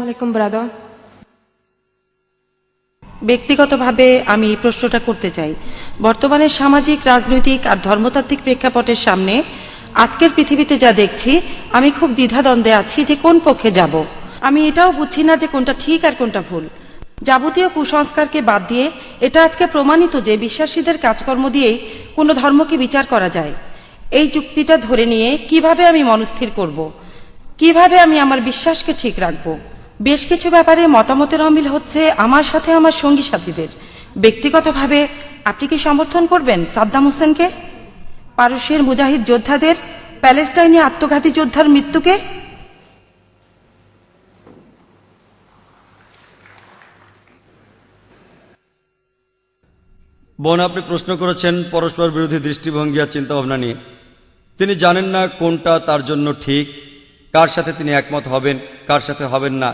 আলাইকুম ব্রাদার। ব্যক্তিগতভাবে আমি এই প্রশ্নটা করতে চাই, বর্তমানে সামাজিক, রাজনৈতিক আর ধর্মতাত্ত্বিক প্রেক্ষাপটের সামনে আজকের পৃথিবীতে যা দেখছি, আমি খুব দ্বিধাদ্বন্দ্বে আছি যে কোন পক্ষে যাব। আমি এটাও বুঝছি না যে কোনটা ঠিক আর কোনটা ভুল। যাবতীয় কুসংস্কারকে বাদ দিয়ে এটা আজকে প্রমাণিত যে বিশ্বাসীদের কাজকর্ম দিয়েই কোনো ধর্মকে বিচার করা যায়। এই যুক্তিটা ধরে নিয়ে কিভাবে আমি মনস্থির করব, কিভাবে আমি আমার বিশ্বাসকে ঠিক রাখব। বেশ কিছু ব্যাপারে মতামতের অমিল হচ্ছে আমার সাথে আমার সঙ্গী সাথীদের। ব্যক্তিগতভাবে আপনি কি সমর্থন করবেন সাদ্দাম হোসেনকে, পারস্যের মুজাহিদ যোদ্ধাদের, প্যালেস্টাইনে আত্মঘাতী যোদ্ধার মৃত্যুকে? বোন, আপনি প্রশ্ন করেছেন পরস্পর বিরোধী দৃষ্টিভঙ্গি আর চিন্তাভাবনা নিয়ে। তিনি জানেন না কোনটা তার জন্য ঠিক, কার সাথে তিনি একমত হবেন, কার সাথে হবেন না।